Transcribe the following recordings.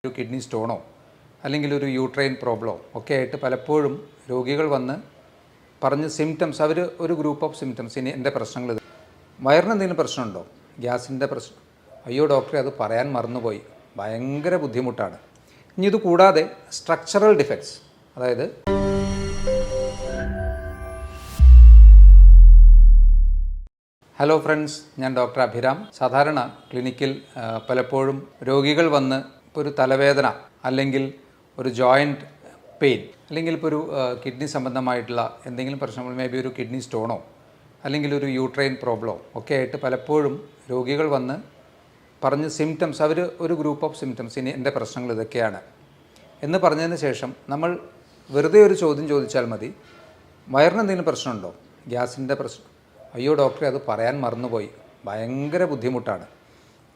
ഒരു കിഡ്നി സ്റ്റോണോ അല്ലെങ്കിൽ ഒരു യൂട്രൈൻ പ്രോബ്ലമോ ഒക്കെ ആയിട്ട് പലപ്പോഴും രോഗികൾ വന്ന് പറഞ്ഞ് സിംറ്റംസ് ഒരു ഗ്രൂപ്പ് ഓഫ് സിംറ്റംസ് ഇനി എൻ്റെ പ്രശ്നങ്ങൾ വയറിന് എന്തെങ്കിലും പ്രശ്നമുണ്ടോ, ഗ്യാസിൻ്റെ പ്രശ്നം, അയ്യോ ഡോക്ടറെ അത് പറയാൻ മറന്നുപോയി, ഭയങ്കര ബുദ്ധിമുട്ടാണ്. ഇനി ഇത് കൂടാതെ സ്ട്രക്ചറൽ ഡിഫക്ട്സ്, അതായത് ഹലോ ഫ്രണ്ട്സ്, ഞാൻ ഡോക്ടർ അഭിരാം. സാധാരണ ക്ലിനിക്കിൽ പലപ്പോഴും രോഗികൾ വന്ന് ഇപ്പോൾ ഒരു തലവേദന അല്ലെങ്കിൽ ഒരു ജോയിൻറ്റ് പെയിൻ അല്ലെങ്കിൽ ഇപ്പോൾ ഒരു കിഡ്നി സംബന്ധമായിട്ടുള്ള എന്തെങ്കിലും പ്രശ്നങ്ങൾ, മേ ബി ഒരു കിഡ്നി സ്റ്റോണോ അല്ലെങ്കിൽ ഒരു യൂട്രൈൻ പ്രോബ്ലമോ ഒക്കെ ആയിട്ട് പലപ്പോഴും രോഗികൾ വന്ന് പറഞ്ഞ് സിംറ്റംസ് ഒരു ഗ്രൂപ്പ് ഓഫ് സിംറ്റംസ് ഇനി എൻ്റെ പ്രശ്നങ്ങൾ ഇതൊക്കെയാണ് എന്ന് പറഞ്ഞതിന് ശേഷം നമ്മൾ വെറുതെ ഒരു ചോദ്യം ചോദിച്ചാൽ മതി, വയറിന് എന്തെങ്കിലും പ്രശ്നമുണ്ടോ, ഗ്യാസിൻ്റെ പ്രശ്നം, അയ്യോ ഡോക്ടറെ അത് പറയാൻ മറന്നുപോയി, ഭയങ്കര ബുദ്ധിമുട്ടാണ്.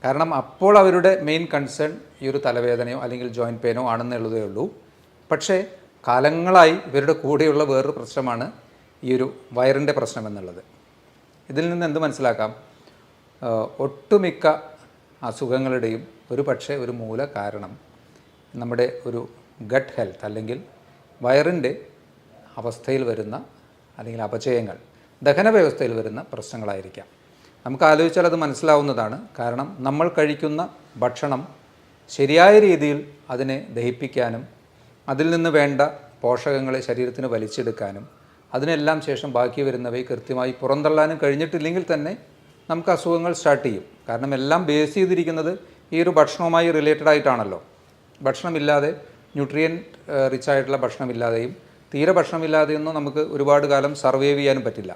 കാരണം അപ്പോൾ അവരുടെ മെയിൻ കൺസേൺ ഈ ഒരു തലവേദനയോ അല്ലെങ്കിൽ ജോയിൻറ്റ് പെയിനോ ആണെന്നുള്ളതേ ഉള്ളൂ. പക്ഷേ കാലങ്ങളായി ഇവരുടെ കൂടെയുള്ള വേറൊരു പ്രശ്നമാണ് ഈ ഒരു വയറിൻ്റെ പ്രശ്നം എന്നുള്ളത്. ഇതിൽ നിന്ന് എന്ത് മനസ്സിലാക്കാം? ഒട്ടുമിക്ക അസുഖങ്ങളുടെയും ഒരു മൂല കാരണം നമ്മുടെ ഒരു ഗട്ട് ഹെൽത്ത് അല്ലെങ്കിൽ വയറിൻ്റെ അവസ്ഥയിൽ വരുന്ന അല്ലെങ്കിൽ അപചയങ്ങൾ, ദഹന വ്യവസ്ഥയിൽ വരുന്ന പ്രശ്നങ്ങളായിരിക്കാം. നമുക്ക് ആലോചിച്ചാൽ അത് മനസ്സിലാവുന്നതാണ്. കാരണം നമ്മൾ കഴിക്കുന്ന ഭക്ഷണം ശരിയായ രീതിയിൽ അതിനെ ദഹിപ്പിക്കാനും അതിൽ നിന്ന് വേണ്ട പോഷകങ്ങളെ ശരീരത്തിന് വലിച്ചെടുക്കാനും അതിനെല്ലാം ശേഷം ബാക്കി വരുന്നവയെ കൃത്യമായി പുറന്തള്ളാനും കഴിഞ്ഞിട്ടില്ലെങ്കിൽ തന്നെ നമുക്ക് അസുഖങ്ങൾ സ്റ്റാർട്ട് ചെയ്യും. കാരണം എല്ലാം ബേസ് ചെയ്തിരിക്കുന്നത് ഈ ഒരു ഭക്ഷണവുമായി റിലേറ്റഡ് ആയിട്ടാണല്ലോ. ഭക്ഷണമില്ലാതെ, ന്യൂട്രിയൻ റിച്ച് ആയിട്ടുള്ള ഭക്ഷണമില്ലാതെയും തീരെ ഭക്ഷണമില്ലാതെയൊന്നും നമുക്ക് ഒരുപാട് കാലം സർവൈവ് ചെയ്യാനും പറ്റില്ല.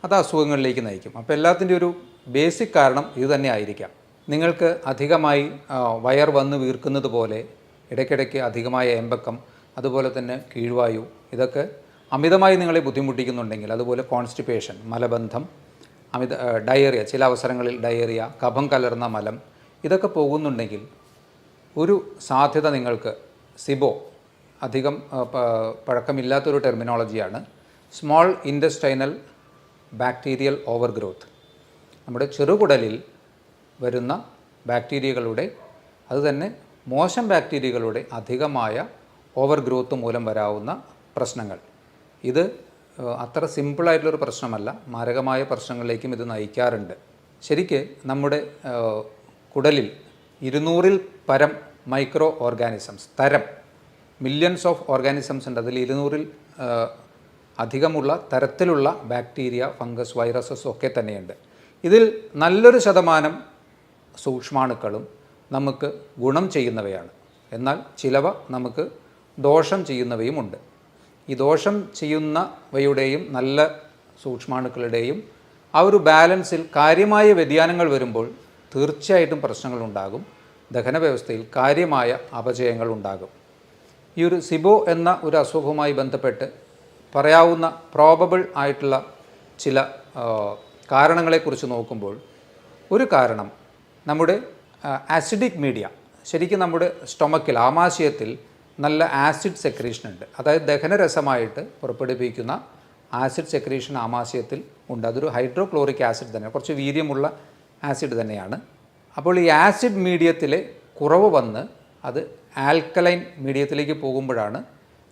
അത് അസുഖങ്ങളിലേക്ക് നയിക്കും. അപ്പോൾ എല്ലാത്തിൻ്റെ ഒരു ബേസിക് കാരണം ഇത് തന്നെ ആയിരിക്കാം. നിങ്ങൾക്ക് അധികമായി വയർ വന്ന് വീർക്കുന്നത് പോലെ, ഇടയ്ക്കിടയ്ക്ക് അധികമായ ഏമ്പക്കം, അതുപോലെ തന്നെ കീഴ്വായു, ഇതൊക്കെ അമിതമായി നിങ്ങളെ ബുദ്ധിമുട്ടിക്കുന്നുണ്ടെങ്കിൽ, അതുപോലെ കോൺസ്റ്റിപ്പേഷൻ, മലബന്ധം, ഡയേറിയ, ചില അവസരങ്ങളിൽ ഡയേറിയ, കഫം കലർന്ന മലം, ഇതൊക്കെ പോകുന്നുണ്ടെങ്കിൽ ഒരു സാധ്യത നിങ്ങൾക്ക് സിബോ, അധികം പഴക്കമില്ലാത്തൊരു ടെർമിനോളജിയാണ്, small intestinal bacterial overgrowth, നമ്മുടെ ചെറുകുടലിൽ വരുന്ന ബാക്ടീരിയകളുടെ, അതുതന്നെ മോശം ബാക്ടീരിയകളുടെ അധികമായ ഓവർ ഗ്രോത്ത് മൂലം വരാവുന്ന പ്രശ്നങ്ങൾ. ഇത് അത്ര സിമ്പിളായിട്ടുള്ളൊരു പ്രശ്നമല്ല, മാരകമായ പ്രശ്നങ്ങളിലേക്കും ഇത് നയിക്കാറുണ്ട്. ശരിക്ക് നമ്മുടെ കുടലിൽ 200-ൽ പരം micro organisms, millions of organisms ഉണ്ട്. അതിൽ 200-ൽ അധികമുള്ള തരത്തിലുള്ള ബാക്ടീരിയ, ഫംഗസ്, വൈറസസ് ഒക്കെ തന്നെയുണ്ട്. ഇതിൽ നല്ലൊരു ശതമാനം സൂക്ഷ്മാണുക്കളും നമുക്ക് ഗുണം ചെയ്യുന്നവയാണ്. എന്നാൽ ചിലവ നമുക്ക് ദോഷം ചെയ്യുന്നവയുമുണ്ട്. ഈ ദോഷം ചെയ്യുന്നവയുടെയും നല്ല സൂക്ഷ്മാണുക്കളുടെയും ആ ഒരു ബാലൻസിൽ കാര്യമായ വ്യതിയാനങ്ങൾ വരുമ്പോൾ തീർച്ചയായിട്ടും പ്രശ്നങ്ങളുണ്ടാകും. ദഹന വ്യവസ്ഥയിൽ കാര്യമായ അപചയങ്ങൾ ഉണ്ടാകും. ഈ ഒരു സിബോ എന്ന ഒരു അസുഖവുമായി ബന്ധപ്പെട്ട് പറയാവുന്ന പ്രോബബിൾ ആയിട്ടുള്ള ചില കാരണങ്ങളെക്കുറിച്ച് നോക്കുമ്പോൾ, ഒരു കാരണം നമ്മുടെ ആസിഡിക് മീഡിയ, ശരിക്കും നമ്മുടെ സ്റ്റൊമക്കിൽ, ആമാശയത്തിൽ നല്ല ആസിഡ് സെക്രീഷൻ ഉണ്ട്. അതായത് ദഹനരസമായിട്ട് പുറപ്പെടുവിക്കുന്ന ആസിഡ് സെക്രീഷൻ ആമാശയത്തിൽ ഉണ്ട്. അതൊരു ഹൈഡ്രോക്ലോറിക് ആസിഡ് തന്നെയാണ്, കുറച്ച് വീര്യമുള്ള ആസിഡ് തന്നെയാണ്. അപ്പോൾ ഈ ആസിഡ് മീഡിയത്തിലെ കുറവ് വന്ന് അത് ആൽക്കലൈൻ മീഡിയത്തിലേക്ക് പോകുമ്പോഴാണ്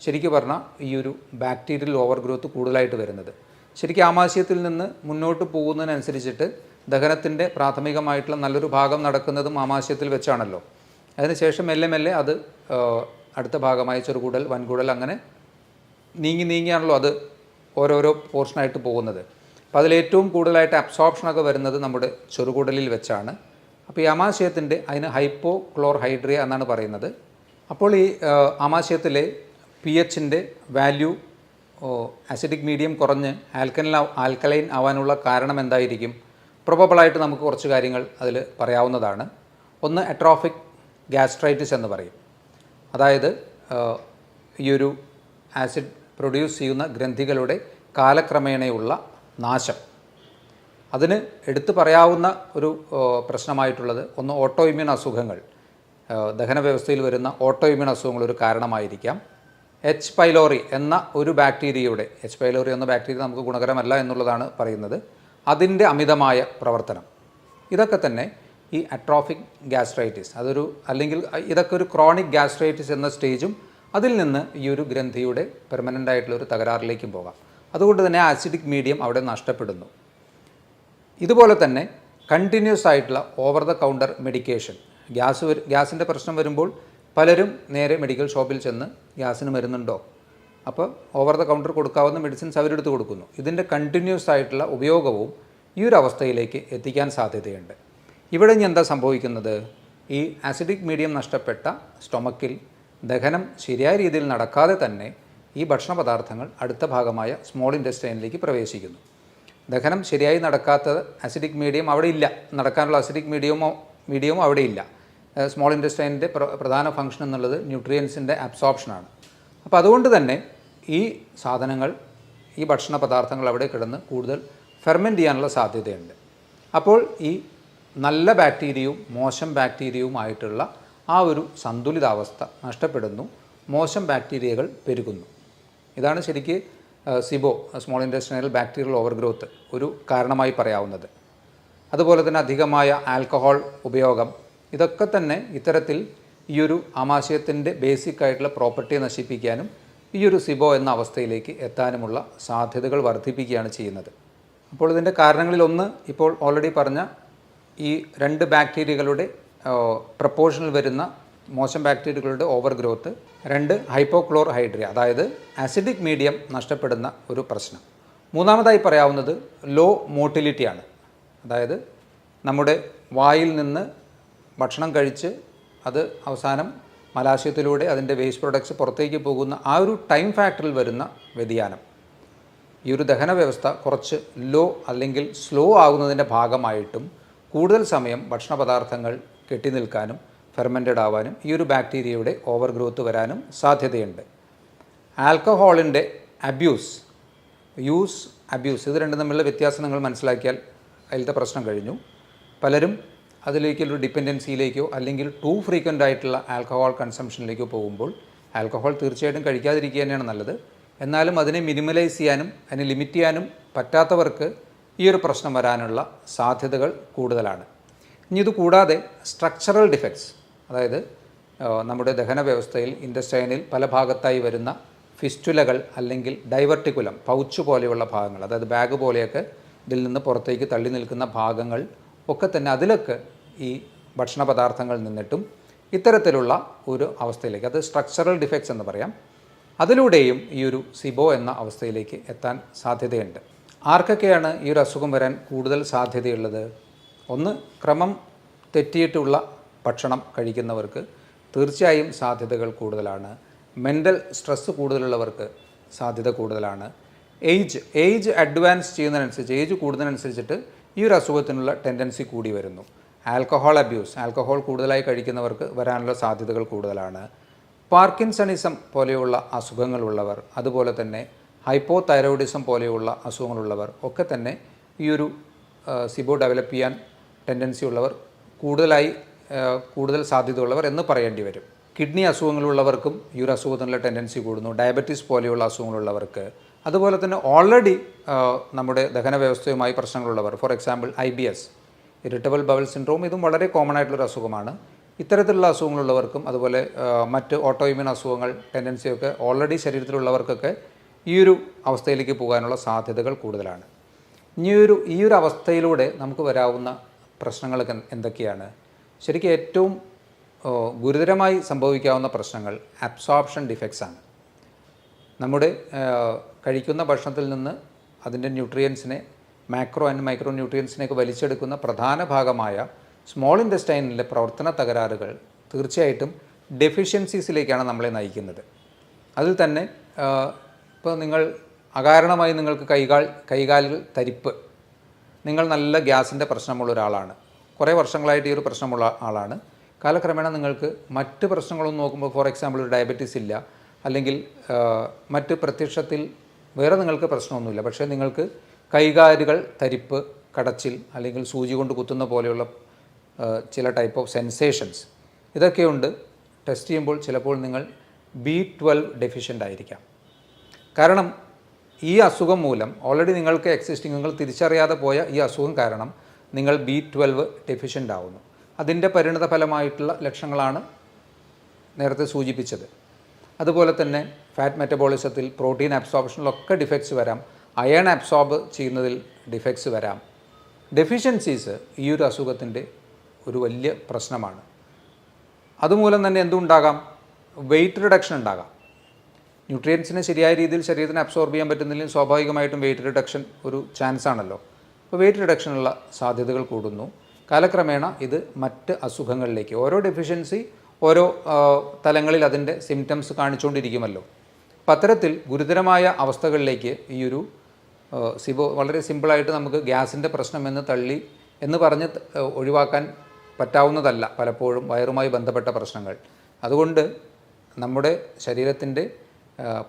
ശരിക്കും പറഞ്ഞാൽ ഈ ഒരു ബാക്ടീരിയൽ ഓവർ ഗ്രോത്ത് കൂടുതലായിട്ട് വരുന്നത്. ശരിക്കും ആമാശയത്തിൽ നിന്ന് മുന്നോട്ട് പോകുന്നതിനനുസരിച്ചിട്ട് ദഹനത്തിൻ്റെ പ്രാഥമികമായിട്ടുള്ള നല്ലൊരു ഭാഗം നടക്കുന്നതും ആമാശയത്തിൽ വെച്ചാണല്ലോ. അതിനുശേഷം മെല്ലെ മെല്ലെ അത് അടുത്ത ഭാഗമായ ചെറുകുടൽ, വൻകുടൽ, അങ്ങനെ നീങ്ങിയാണല്ലോ അത് ഓരോരോ പോർഷനായിട്ട് പോകുന്നത്. അപ്പോൾ അതിലേറ്റവും കൂടുതലായിട്ട് അബ്സോർപ്ഷനൊക്കെ വരുന്നത് നമ്മുടെ ചെറുകുടലിൽ വെച്ചാണ്. അപ്പോൾ ഈ ആമാശയത്തിൻ്റെ, അതിന് ഹൈപ്പോക്ലോർഹൈഡ്രിയ എന്നാണ് പറയുന്നത്. അപ്പോൾ ഈ ആമാശയത്തിലെ pHൻ്റെ വാല്യൂ, ആസിഡിക് മീഡിയം കുറഞ്ഞ് ആൽക്കലൈൻ ആവാനുള്ള കാരണം എന്തായിരിക്കും? പ്രൊബബിളായിട്ട് നമുക്ക് കുറച്ച് കാര്യങ്ങൾ അതിൽ പറയാവുന്നതാണ്. ഒന്ന്, അട്രോഫിക് ഗ്യാസ്ട്രൈറ്റിസ് എന്ന് പറയും. അതായത് ഈ ഒരു ആസിഡ് പ്രൊഡ്യൂസ് ചെയ്യുന്ന ഗ്രന്ഥികളുടെ കാലക്രമേണയുള്ള നാശം. അതിന് എടുത്തു പറയാവുന്ന ഒരു പ്രശ്നമായിട്ടുള്ളത് ഒന്ന്, ഓട്ടോ ഇമ്മ്യൂൺ അസുഖങ്ങൾ, ദഹന വ്യവസ്ഥയിൽ വരുന്ന ഓട്ടോ ഇമ്മ്യൂൺ അസുഖങ്ങൾ ഒരു കാരണമായിരിക്കാം. എച്ച് പൈലോറി എന്ന ഒരു ബാക്ടീരിയയുടെ, എച്ച് പൈലോറി എന്ന ബാക്ടീരിയ നമുക്ക് ഗുണകരമല്ല എന്നുള്ളതാണ് പറയുന്നത്, അതിൻ്റെ അമിതമായ പ്രവർത്തനം, ഇതൊക്കെ തന്നെ ഈ അട്രോഫിക് ഗ്യാസ്ട്രൈറ്റിസ് അല്ലെങ്കിൽ ഇതൊക്കെ ഒരു ക്രോണിക് ഗ്യാസ്ട്രൈറ്റിസ് എന്ന സ്റ്റേജും അതിൽ നിന്ന് ഈ ഒരു ഗ്രന്ഥിയുടെ പെർമനൻ്റ് ആയിട്ടുള്ള ഒരു തകരാറിലേക്കും പോകാം. അതുകൊണ്ട് തന്നെ ആസിഡിക് മീഡിയം അവിടെ നഷ്ടപ്പെടുന്നു. ഇതുപോലെ തന്നെ കണ്ടിന്യൂസ് ആയിട്ടുള്ള ഓവർ ദ കൗണ്ടർ മെഡിക്കേഷൻ, ഗ്യാസിൻ്റെ പ്രശ്നം വരുമ്പോൾ പലരും നേരെ മെഡിക്കൽ ഷോപ്പിൽ ചെന്ന് ഗ്യാസിന് മരുന്നുണ്ടോ, അപ്പോൾ ഓവർ ദ കൗണ്ടർ കൊടുക്കാവുന്ന മെഡിസിൻസ് അവരെടുത്ത് കൊടുക്കുന്നു. ഇതിൻ്റെ കണ്ടിന്യൂസ് ആയിട്ടുള്ള ഉപയോഗവും ഈ ഒരു അവസ്ഥയിലേക്ക് എത്തിക്കാൻ സാധ്യതയുണ്ട്. ഇവിടെ ഇനി എന്താ സംഭവിക്കുന്നത്? ഈ ആസിഡിക് മീഡിയം നഷ്ടപ്പെട്ട സ്റ്റൊമക്കിൽ ദഹനം ശരിയായ രീതിയിൽ നടക്കാതെ തന്നെ ഈ ഭക്ഷണ പദാർത്ഥങ്ങൾ അടുത്ത ഭാഗമായ സ്മോൾ ഇൻറ്റസ്റ്റൈനിലേക്ക് പ്രവേശിക്കുന്നു. ദഹനം ശരിയായി നടക്കാത്ത ആസിഡിക് മീഡിയം അവിടെ ഇല്ല, നടക്കാനുള്ള ആസിഡിക് മീഡിയമോ അവിടെ ഇല്ല. സ്മോൾ ഇൻറ്റസ്റ്റൈനിൻ്റെ പ്രധാന ഫംഗ്ഷൻ എന്നുള്ളത് ന്യൂട്രിയൻസിൻ്റെ അബ്സോർപ്ഷനാണ്. അപ്പോൾ അതുകൊണ്ട് തന്നെ ഈ സാധനങ്ങൾ, ഈ ഭക്ഷണ പദാർത്ഥങ്ങൾ അവിടെ കിടന്ന് കൂടുതൽ ഫെർമെൻറ്റ് ചെയ്യാനുള്ള സാധ്യതയുണ്ട്. അപ്പോൾ ഈ നല്ല ബാക്ടീരിയയും മോശം ബാക്ടീരിയയുമായിട്ടുള്ള ആ ഒരു സന്തുലിതാവസ്ഥ നഷ്ടപ്പെടുന്നു, മോശം ബാക്ടീരിയകൾ പെരുകുന്നു. ഇതാണ് ശരിക്ക് സിബോ, സ്മോൾ ഇൻറ്റസ്റ്റൈനൽ ബാക്ടീരിയൽ ഓവർഗ്രോത്ത് ഒരു കാരണമായി പറയാവുന്നത്. അതുപോലെ തന്നെ അധികമായ ആൽക്കഹോൾ ഉപയോഗം, ഇതൊക്കെ തന്നെ ഇത്തരത്തിൽ ഈ ഒരു ആമാശയത്തിൻ്റെ ബേസിക് ആയിട്ടുള്ള പ്രോപ്പർട്ടിയെ നശിപ്പിക്കാനും ഈ ഒരു സിബോ എന്ന അവസ്ഥയിലേക്ക് എത്താനുമുള്ള സാധ്യതകൾ വർദ്ധിപ്പിക്കുകയാണ് ചെയ്യുന്നത്. അപ്പോൾ ഇതിൻ്റെ കാരണങ്ങളിലൊന്ന് ഇപ്പോൾ ഓൾറെഡി പറഞ്ഞ ഈ 2 ബാക്ടീരിയകളുടെ പ്രപ്പോർഷനിൽ വരുന്ന മോശം ബാക്ടീരിയകളുടെ ഓവർ ഗ്രോത്ത്, 2 ഹൈപ്പോക്ലോർഹൈഡ്രിയ അതായത് ആസിഡിക് മീഡിയം നഷ്ടപ്പെടുന്ന ഒരു പ്രശ്നം. മൂന്നാമതായി പറയാവുന്നത് ലോ മോട്ടിലിറ്റിയാണ്. അതായത് നമ്മുടെ വായിൽ നിന്ന് ഭക്ഷണം കഴിച്ച് അത് അവസാനം മലാശയത്തിലൂടെ അതിൻ്റെ വേസ്റ്റ് പ്രൊഡക്ട്സ് പുറത്തേക്ക് പോകുന്ന ആ ഒരു ടൈം ഫാക്ടറിൽ വരുന്ന വ്യതിയാനം, ഈ ഒരു ദഹന വ്യവസ്ഥ കുറച്ച് ലോ അല്ലെങ്കിൽ സ്ലോ ആകുന്നതിൻ്റെ ഭാഗമായിട്ടും കൂടുതൽ സമയം ഭക്ഷണ പദാർത്ഥങ്ങൾ കെട്ടി നിൽക്കാനും ഫെർമെൻറ്റഡ് ആവാനും ഈ ഒരു ബാക്ടീരിയയുടെ ഓവർ ഗ്രോത്ത് വരാനും സാധ്യതയുണ്ട്. ആൽക്കഹോളിൻ്റെ അബ്യൂസ് ഇത് രണ്ടും തമ്മിലുള്ള വ്യത്യാസം നിങ്ങൾ മനസ്സിലാക്കിയാൽ അതിലത്തെ പ്രശ്നം കഴിഞ്ഞു. പലരും അതിലേക്കൊരു ഡിപ്പെൻഡൻസിയിലേക്കോ അല്ലെങ്കിൽ ടു ഫ്രീക്വൻ്റ് ആയിട്ടുള്ള ആൽക്കഹോൾ കൺസംഷനിലേക്കോ പോകുമ്പോൾ ആൽക്കഹോൾ തീർച്ചയായിട്ടും കഴിക്കാതിരിക്കുക തന്നെയാണ് നല്ലത്. എന്നാലും അതിനെ മിനിമലൈസ് ചെയ്യാനും അതിനെ ലിമിറ്റ് ചെയ്യാനും പറ്റാത്തവർക്ക് ഈ ഒരു പ്രശ്നം വരാനുള്ള സാധ്യതകൾ കൂടുതലാണ്. ഇനി ഇത് കൂടാതെ സ്ട്രക്ചറൽ ഡിഫക്ട്സ്, അതായത് നമ്മുടെ ദഹന വ്യവസ്ഥയിൽ ഇൻറ്റസ്റ്റൈനിൽ പല ഭാഗത്തായി വരുന്ന ഫിസ്റ്റുലകൾ അല്ലെങ്കിൽ ഡൈവർട്ടിക്കുലം, പൗച്ച് പോലെയുള്ള ഭാഗങ്ങൾ, അതായത് ബാഗ് പോലെയൊക്കെ ഇതിൽ നിന്ന് പുറത്തേക്ക് തള്ളി നിൽക്കുന്ന ഭാഗങ്ങൾ ഒക്കെ തന്നെ അതിലൊക്കെ ഈ ഭക്ഷണ പദാർത്ഥങ്ങൾ നിന്നിട്ടും ഇത്തരത്തിലുള്ള ഒരു അവസ്ഥയിലേക്ക്, അത് സ്ട്രക്ചറൽ ഡിഫക്ട്സ് എന്ന് പറയാം, അതിലൂടെയും ഈ ഒരു സിബോ എന്ന അവസ്ഥയിലേക്ക് എത്താൻ സാധ്യതയുണ്ട്. ആർക്കൊക്കെയാണ് ഈ ഒരു അസുഖം വരാൻ കൂടുതൽ സാധ്യതയുള്ളത്? ഒന്ന്, ക്രമം തെറ്റിയിട്ടുള്ള ഭക്ഷണം കഴിക്കുന്നവർക്ക് തീർച്ചയായും സാധ്യതകൾ കൂടുതലാണ്. മെൻ്റൽ സ്ട്രെസ്സ് കൂടുതലുള്ളവർക്ക് സാധ്യത കൂടുതലാണ്. ഏജ് അഡ്വാൻസ് ചെയ്യുന്നതിനനുസരിച്ച്, ഏജ് കൂടുന്നതിനനുസരിച്ചിട്ട് ഈ ഒരു അസുഖത്തിനുള്ള ടെൻഡൻസി കൂടി വരുന്നു. ആൽക്കഹോൾ കൂടുതലായി കഴിക്കുന്നവർക്ക് വരാനുള്ള സാധ്യതകൾ കൂടുതലാണ്. പാർക്കിൻസണിസം പോലെയുള്ള അസുഖങ്ങളുള്ളവർ, അതുപോലെ തന്നെ ഹൈപ്പോതൈറോയിഡിസം പോലെയുള്ള അസുഖങ്ങളുള്ളവർ ഒക്കെ തന്നെ ഈ ഒരു സിബോ ഡെവലപ്പ് ചെയ്യാൻ ടെൻഡൻസി ഉള്ളവർ, കൂടുതൽ സാധ്യതയുള്ളവർ എന്ന് പറയേണ്ടി വരും. കിഡ്നി അസുഖങ്ങളുള്ളവർക്കും ഈ ഒരു അസുഖത്തിനുള്ള ടെൻഡൻസി കൂടുന്നു. ഡയബറ്റീസ് പോലെയുള്ള അസുഖങ്ങളുള്ളവർക്ക്, അതുപോലെ തന്നെ ഓൾറെഡി നമ്മുടെ ദഹന വ്യവസ്ഥയുമായി പ്രശ്നങ്ങളുള്ളവർ, for example IBS, irritable bowel syndrome, ഇതും വളരെ കോമൺ ആയിട്ടുള്ളൊരു അസുഖമാണ്. ഇത്തരത്തിലുള്ള അസുഖങ്ങളുള്ളവർക്കും അതുപോലെ മറ്റ് ഓട്ടോഇമ്യൂൺ അസുഖങ്ങൾ ടെൻഡൻസിയൊക്കെ ഓൾറെഡി ശരീരത്തിലുള്ളവർക്കൊക്കെ ഈ ഒരു അവസ്ഥയിലേക്ക് പോകാനുള്ള സാധ്യതകൾ കൂടുതലാണ്. ഈ ഒരു അവസ്ഥയിലൂടെ നമുക്ക് വരാവുന്ന പ്രശ്നങ്ങളൊക്കെ എന്തൊക്കെയാണ്? ശരിക്കും ഏറ്റവും ഗുരുതരമായി സംഭവിക്കാവുന്ന പ്രശ്നങ്ങൾ അബ്സോർപ്ഷൻ ഡിഫക്ട്സ് ആണ്. നമ്മുടെ കഴിക്കുന്ന ഭക്ഷണത്തിൽ നിന്ന് അതിൻ്റെ ന്യൂട്രിയൻസിനെ, മാക്രോ ആൻഡ് മൈക്രോ ന്യൂട്രിയൻസിനെയൊക്കെ വലിച്ചെടുക്കുന്ന പ്രധാന ഭാഗമായ സ്മോൾ ഇൻറ്റസ്റ്റൈനിലെ പ്രവർത്തന തകരാറുകൾ തീർച്ചയായിട്ടും ഡെഫിഷ്യൻസീസിലേക്കാണ് നമ്മളെ നയിക്കുന്നത്. അതിൽ തന്നെ ഇപ്പോൾ നിങ്ങൾ അകാരണമായി നിങ്ങൾക്ക് കൈകാലുകൾ തരിപ്പ്, നിങ്ങൾ നല്ല ഗ്യാസിൻ്റെ പ്രശ്നമുള്ള ഒരാളാണ്, കുറേ വർഷങ്ങളായിട്ട് ഈ ഒരു പ്രശ്നമുള്ള ആളാണ്, കാലക്രമേണ നിങ്ങൾക്ക് മറ്റ് പ്രശ്നങ്ങളൊന്നും നോക്കുമ്പോൾ, ഫോർ എക്സാമ്പിൾ ഒരു ഡയബറ്റീസ് ഇല്ല, അല്ലെങ്കിൽ മറ്റ് പ്രത്യക്ഷത്തിൽ വേറെ നിങ്ങൾക്ക് പ്രശ്നമൊന്നുമില്ല, പക്ഷേ നിങ്ങൾക്ക് കൈകാലുകൾ തരിപ്പ്, കടച്ചിൽ, അല്ലെങ്കിൽ സൂചി കൊണ്ട് കുത്തുന്ന പോലെയുള്ള ചില ടൈപ്പ് ഓഫ് സെൻസേഷൻസ് ഇതൊക്കെയുണ്ട്. ടെസ്റ്റ് ചെയ്യുമ്പോൾ ചിലപ്പോൾ നിങ്ങൾ B12 ഡെഫിഷ്യൻ്റ് ആയിരിക്കാം. കാരണം ഈ അസുഖം മൂലം ഓൾറെഡി നിങ്ങൾക്ക് നിങ്ങൾ തിരിച്ചറിയാതെ പോയ ഈ അസുഖം കാരണം നിങ്ങൾ B12 ഡെഫിഷ്യൻ്റ് ആവുന്നു. അതിൻ്റെ പരിണിത ഫലമായിട്ടുള്ള ലക്ഷണങ്ങളാണ് നേരത്തെ സൂചിപ്പിച്ചത്. അതുപോലെ തന്നെ ഫാറ്റ് മെറ്റബോളിസത്തിൽ, പ്രോട്ടീൻ അബ്സോർപ്ഷനിലൊക്കെ ഡിഫക്ട്സ് വരാം. അയൺ അബ്സോർബ് ചെയ്യുന്നതിൽ ഡിഫക്ട്സ് വരാം. ഡെഫിഷ്യൻസീസ് ഈ ഒരു അസുഖത്തിൻ്റെ ഒരു വലിയ പ്രശ്നമാണ്. അതുമൂലം തന്നെ എന്തുണ്ടാകാം? വെയിറ്റ് റിഡക്ഷൻ ഉണ്ടാകാം. ന്യൂട്രിയൻസിനെ ശരിയായ രീതിയിൽ ശരീരത്തിന് അബ്സോർബ് ചെയ്യാൻ പറ്റുന്നില്ലെങ്കിൽ സ്വാഭാവികമായിട്ടും വെയിറ്റ് റിഡക്ഷൻ ഒരു ചാൻസ് ആണല്ലോ. അപ്പോൾ വെയിറ്റ് റിഡക്ഷനുള്ള സാധ്യതകൾ കൂടുന്നു. കാലക്രമേണ ഇത് മറ്റ് അസുഖങ്ങളിലേക്ക്, ഓരോ ഡെഫിഷ്യൻസി ഓരോ തലങ്ങളിൽ അതിൻ്റെ സിംറ്റംസ് കാണിച്ചുകൊണ്ടിരിക്കുമല്ലോ. അപ്പം അത്തരത്തിൽ ഗുരുതരമായ അവസ്ഥകളിലേക്ക് ഈ ഒരു സിബോ വളരെ സിമ്പിളായിട്ട് നമുക്ക് ഗ്യാസിൻ്റെ പ്രശ്നം എന്ന് പറഞ്ഞ് ഒഴിവാക്കാൻ പറ്റാവുന്നതല്ല പലപ്പോഴും വയറുമായി ബന്ധപ്പെട്ട പ്രശ്നങ്ങൾ. അതുകൊണ്ട് നമ്മുടെ ശരീരത്തിൻ്റെ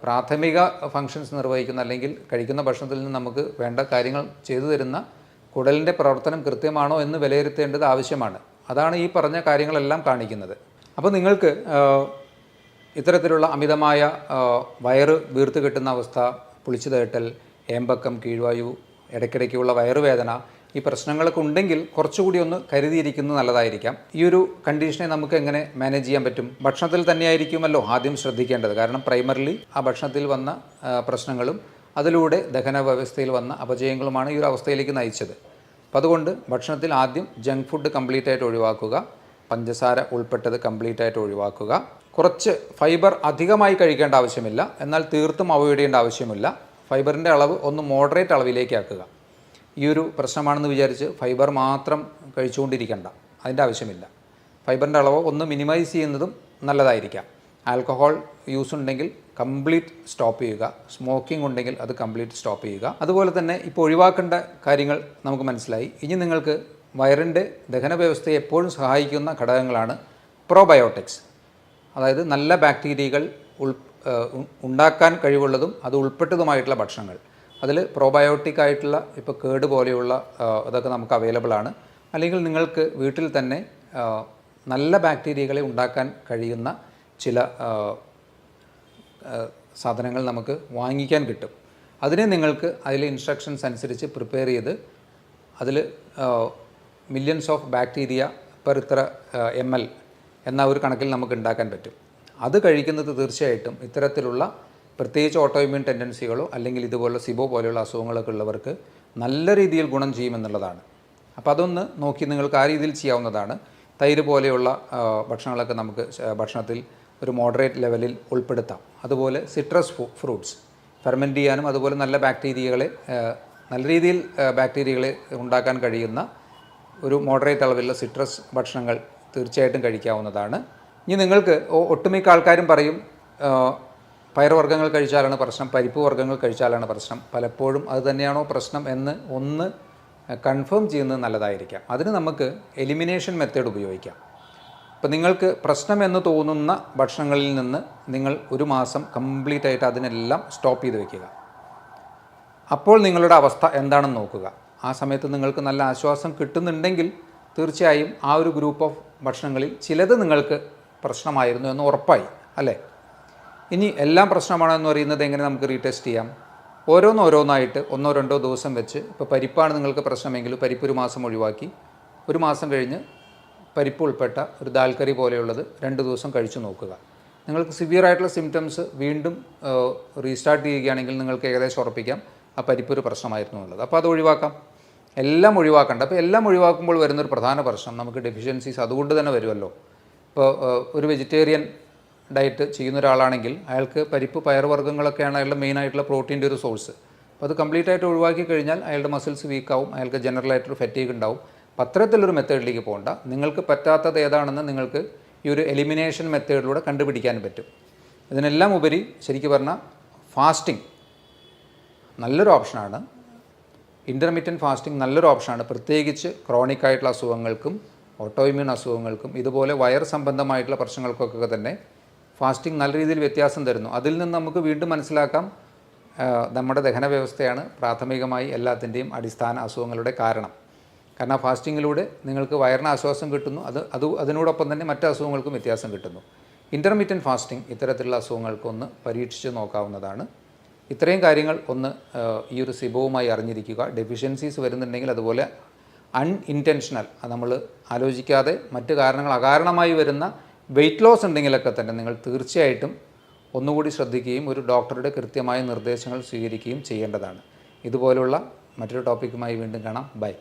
പ്രാഥമിക ഫങ്ഷൻസ് നിർവഹിക്കുന്ന അല്ലെങ്കിൽ കഴിക്കുന്ന ഭക്ഷണത്തിൽ നിന്ന് നമുക്ക് വേണ്ട കാര്യങ്ങൾ ചെയ്തു തരുന്ന കുടലിൻ്റെ പ്രവർത്തനം കൃത്യമാണോ എന്ന് വിലയിരുത്തേണ്ടത് ആവശ്യമാണ്. അതാണ് ഈ പറഞ്ഞ കാര്യങ്ങളെല്ലാം കാണിക്കുന്നത്. അപ്പോൾ നിങ്ങൾക്ക് ഇത്തരത്തിലുള്ള അമിതമായ വയറ് വീർത്ത് കിട്ടുന്ന അവസ്ഥ, പുളിച്ചു തേട്ടൽ, ഏമ്പക്കം, കീഴ്വായു, ഇടയ്ക്കിടയ്ക്കുള്ള വയറുവേദന, ഈ പ്രശ്നങ്ങളൊക്കെ ഉണ്ടെങ്കിൽ കുറച്ചുകൂടി ഒന്ന് കരുതിയിരിക്കുന്നത് നല്ലതായിരിക്കാം. ഈ ഒരു കണ്ടീഷനെ നമുക്ക് എങ്ങനെ മാനേജ് ചെയ്യാൻ പറ്റും? ഭക്ഷണത്തിൽ തന്നെയായിരിക്കുമല്ലോ ആദ്യം ശ്രദ്ധിക്കേണ്ടത്. കാരണം പ്രൈമറിലി ആ ഭക്ഷണത്തിൽ വന്ന പ്രശ്നങ്ങളും അതിലൂടെ ദഹന വ്യവസ്ഥയിൽ വന്ന അപജയങ്ങളുമാണ് ഈ ഒരു അവസ്ഥയിലേക്ക് നയിച്ചത്. അപ്പോൾ അതുകൊണ്ട് ഭക്ഷണത്തിൽ ആദ്യം ജങ്ക് ഫുഡ് കംപ്ലീറ്റ് ആയിട്ട് ഒഴിവാക്കുക, പഞ്ചസാര ഉൾപ്പെട്ടത് കംപ്ലീറ്റ് ആയിട്ട് ഒഴിവാക്കുക. കുറച്ച് ഫൈബർ അധികമായി കഴിക്കേണ്ട ആവശ്യമില്ല, എന്നാൽ തീർത്തും അവോയ്ഡ് ചെയ്യേണ്ട ആവശ്യമില്ല. ഫൈബറിൻ്റെ അളവ് ഒന്ന് മോഡറേറ്റ് അളവിലേക്ക് ആക്കുക. ഈ ഒരു പ്രശ്നമാണെന്ന് വിചാരിച്ച് ഫൈബർ മാത്രം കഴിച്ചുകൊണ്ടിരിക്കേണ്ട, അതിൻ്റെ ആവശ്യമില്ല. ഫൈബറിൻ്റെ അളവ് ഒന്ന് മിനിമൈസ് ചെയ്യുന്നതും നല്ലതായിരിക്കാം. ആൽക്കഹോൾ യൂസ് ഉണ്ടെങ്കിൽ കംപ്ലീറ്റ് സ്റ്റോപ്പ് ചെയ്യുക. സ്മോക്കിംഗ് ഉണ്ടെങ്കിൽ അത് കംപ്ലീറ്റ് സ്റ്റോപ്പ് ചെയ്യുക. അതുപോലെ തന്നെ ഇപ്പോൾ ഒഴിവാക്കേണ്ട കാര്യങ്ങൾ നമുക്ക് മനസ്സിലായി. ഇനി നിങ്ങൾക്ക് വയറിൻ്റെ ദഹന വ്യവസ്ഥയെ എപ്പോഴും സഹായിക്കുന്ന ഘടകങ്ങളാണ് പ്രോബയോട്ടിക്സ്. അതായത് നല്ല ബാക്ടീരിയകൾ ഉണ്ടാക്കാൻ കഴിവുള്ളതും അത് ഉൾപ്പെട്ടതുമായിട്ടുള്ള ഭക്ഷണങ്ങൾ. അതിൽ പ്രോബയോട്ടിക് ആയിട്ടുള്ള ഇപ്പോൾ കേട് പോലെയുള്ള അതൊക്കെ നമുക്ക് അവൈലബിൾ ആണ്. അല്ലെങ്കിൽ നിങ്ങൾക്ക് വീട്ടിൽ തന്നെ നല്ല ബാക്ടീരിയകളെ ഉണ്ടാക്കാൻ കഴിയുന്ന ചില സാധനങ്ങൾ നമുക്ക് വാങ്ങിക്കാൻ കിട്ടും. അതിനെ നിങ്ങൾക്ക് അതിലെ ഇൻസ്ട്രക്ഷൻസ് അനുസരിച്ച് പ്രിപ്പയർ ചെയ്ത് അതിൽ മില്യൺസ് ഓഫ് ബാക്ടീരിയ പെർ ഇത്ര ml എന്ന ഒരു കണക്കിൽ നമുക്ക് ഉണ്ടാക്കാൻ പറ്റും. അത് കഴിക്കുന്നത് തീർച്ചയായിട്ടും ഇത്തരത്തിലുള്ള പ്രത്യേകിച്ച് ഓട്ടോഇമ്യൂൺ ടെൻഡൻസികളോ അല്ലെങ്കിൽ ഇതുപോലുള്ള സിബോ പോലെയുള്ള അസുഖങ്ങളൊക്കെ ഉള്ളവർക്ക് നല്ല രീതിയിൽ ഗുണം ചെയ്യുമെന്നുള്ളതാണ്. അപ്പോൾ അതൊന്ന് നോക്കി നിങ്ങൾക്ക് ആ രീതിയിൽ ചെയ്യാവുന്നതാണ്. തൈര് പോലെയുള്ള ഭക്ഷണങ്ങളൊക്കെ നമുക്ക് ഭക്ഷണത്തിൽ ഒരു മോഡറേറ്റ് ലെവലിൽ ഉൾപ്പെടുത്താം. അതുപോലെ സിട്രസ് ഫ്രൂട്ട്സ് ഫെർമെൻറ്റ് ചെയ്യാനും അതുപോലെ നല്ല രീതിയിൽ ബാക്ടീരിയകളെ ഉണ്ടാക്കാൻ കഴിയുന്ന ഒരു മോഡറേറ്റ് അളവിലുള്ള സിട്രസ് ഭക്ഷണങ്ങൾ തീർച്ചയായിട്ടും കഴിക്കാവുന്നതാണ്. ഇനി നിങ്ങൾക്ക് ഒട്ടുമിക്ക ആൾക്കാരും പറയും പയറുവർഗ്ഗങ്ങൾ കഴിച്ചാലാണ് പ്രശ്നം, പരിപ്പ് വർഗ്ഗങ്ങൾ കഴിച്ചാലാണ് പ്രശ്നം. പലപ്പോഴും അത് തന്നെയാണോ പ്രശ്നം എന്ന് ഒന്ന് കൺഫേം ചെയ്യുന്നത് നല്ലതായിരിക്കാം. അതിന് നമുക്ക് എലിമിനേഷൻ മെത്തേഡ് ഉപയോഗിക്കാം. ഇപ്പോൾ നിങ്ങൾക്ക് പ്രശ്നം എന്ന് തോന്നുന്ന ഭക്ഷണങ്ങളിൽ നിന്ന് നിങ്ങൾ ഒരു മാസം കംപ്ലീറ്റ് ആയിട്ട് അതിനെല്ലാം സ്റ്റോപ്പ് ചെയ്ത് വയ്ക്കുക. അപ്പോൾ നിങ്ങളുടെ അവസ്ഥ എന്താണെന്ന് നോക്കുക. ആ സമയത്ത് നിങ്ങൾക്ക് നല്ല ആശ്വാസം കിട്ടുന്നുണ്ടെങ്കിൽ തീർച്ചയായും ആ ഒരു ഗ്രൂപ്പ് ഓഫ് ഭക്ഷണങ്ങളിൽ ചിലത് നിങ്ങൾക്ക് പ്രശ്നമായിരുന്നു എന്ന് ഉറപ്പായി അല്ലേ. ഇനി എല്ലാം പ്രശ്നമാണെന്ന് പറയുന്നത് എങ്ങനെ നമുക്ക് റീടെസ്റ്റ് ചെയ്യാം? ഓരോന്നായിട്ട് 1-2 ദിവസം വെച്ച്, ഇപ്പോൾ പരിപ്പാണ് നിങ്ങൾക്ക് പ്രശ്നമെങ്കിൽ പരിപ്പ് ഒരു മാസം ഒഴിവാക്കി, ഒരു മാസം കഴിഞ്ഞ് പരിപ്പ് ഉൾപ്പെട്ട ഒരു ദാൽ കറി പോലെയുള്ളത് 2 ദിവസം കഴിച്ചു നോക്കുക. നിങ്ങൾക്ക് സിവിയർ ആയിട്ടുള്ള സിംറ്റംസ് വീണ്ടും റീസ്റ്റാർട്ട് ചെയ്യുകയാണെങ്കിൽ നിങ്ങൾക്ക് ഏകദേശം ഉറപ്പിക്കാം ആ പരിപ്പ് ഒരു പ്രശ്നമായിരുന്നു എന്നുള്ളത്. അപ്പോൾ അത് ഒഴിവാക്കാം. എല്ലാം ഒഴിവാക്കണ്ട. അപ്പോൾ എല്ലാം ഒഴിവാക്കുമ്പോൾ വരുന്നൊരു പ്രധാന പ്രശ്നം നമുക്ക് ഡെഫിഷ്യൻസീസ് അതുകൊണ്ട് തന്നെ വരുമല്ലോ. ഇപ്പോൾ ഒരു വെജിറ്റേറിയൻ ഡയറ്റ് ചെയ്യുന്ന ഒരാളാണെങ്കിൽ അയാൾക്ക് പരിപ്പ് പയറുവർഗ്ഗങ്ങളൊക്കെയാണ് അയാളുടെ മെയിനായിട്ടുള്ള പ്രോട്ടീൻ്റെ ഒരു സോഴ്സ്. അപ്പോൾ അത് കംപ്ലീറ്റ് ആയിട്ട് ഒഴിവാക്കി കഴിഞ്ഞാൽ അയാളുടെ മസിൽസ് വീക്കാവും, അയാൾക്ക് ജനറലായിട്ടൊരു ഫെറ്റീഗ് ഉണ്ടാവും. അപ്പോൾ അത്തരത്തിലൊരു മെത്തേഡിലേക്ക് പോകണ്ട. നിങ്ങൾക്ക് പറ്റാത്തത് ഏതാണെന്ന് നിങ്ങൾക്ക് ഈ ഒരു എലിമിനേഷൻ മെത്തേഡിലൂടെ കണ്ടുപിടിക്കാൻ പറ്റും. ഇതിനെല്ലാം ഉപരി ശരിക്കും പറഞ്ഞാൽ ഫാസ്റ്റിംഗ് നല്ലൊരു ഓപ്ഷനാണ്. ഇൻ്റർമീഡിയറ്റ് ഫാസ്റ്റിംഗ് നല്ലൊരു ഓപ്ഷനാണ്. പ്രത്യേകിച്ച് ക്രോണിക് ആയിട്ടുള്ള അസുഖങ്ങൾക്കും ഓട്ടോഇമ്യൂൺ അസുഖങ്ങൾക്കും ഇതുപോലെ വയർ സംബന്ധമായിട്ടുള്ള പ്രശ്നങ്ങൾക്കൊക്കെ തന്നെ ഫാസ്റ്റിംഗ് നല്ല രീതിയിൽ വ്യത്യാസം തരുന്നു. അതിൽ നിന്ന് നമുക്ക് വീണ്ടും മനസ്സിലാക്കാം നമ്മുടെ ദഹന വ്യവസ്ഥയാണ് പ്രാഥമികമായി എല്ലാത്തിൻ്റെയും അടിസ്ഥാന അസുഖങ്ങളുടെ കാരണം. കാരണം ഫാസ്റ്റിങ്ങിലൂടെ നിങ്ങൾക്ക് വയറിന് ആശ്വാസം കിട്ടുന്നു, അതിനോടൊപ്പം തന്നെ മറ്റ് അസുഖങ്ങൾക്കും വ്യത്യാസം കിട്ടുന്നു. ഇൻ്റർമീഡിയറ്റ് ഫാസ്റ്റിംഗ് ഇത്തരത്തിലുള്ള അസുഖങ്ങൾക്കൊന്ന് പരീക്ഷിച്ച് നോക്കാവുന്നതാണ്. ഇത്രയും കാര്യങ്ങൾ ഒന്ന് ഈ ഒരു സിബോവുമായി അറിഞ്ഞിരിക്കുക. ഡെഫിഷ്യൻസീസ് വരുന്നുണ്ടെങ്കിൽ അതുപോലെ അൺഇൻറ്റൻഷണൽ, അത് നമ്മൾ ആലോചിക്കാതെ മറ്റ് കാരണങ്ങൾ അകാരണമായി വരുന്ന വെയിറ്റ് ലോസ് ഉണ്ടെങ്കിലൊക്കെ തന്നെ നിങ്ങൾ തീർച്ചയായിട്ടും ഒന്നുകൂടി ശ്രദ്ധിക്കുകയും ഒരു ഡോക്ടറുടെ കൃത്യമായ നിർദ്ദേശങ്ങൾ സ്വീകരിക്കുകയും ചെയ്യേണ്ടതാണ്. ഇതുപോലുള്ള മറ്റൊരു ടോപ്പിക്കുമായി വീണ്ടും കാണാം. ബൈ.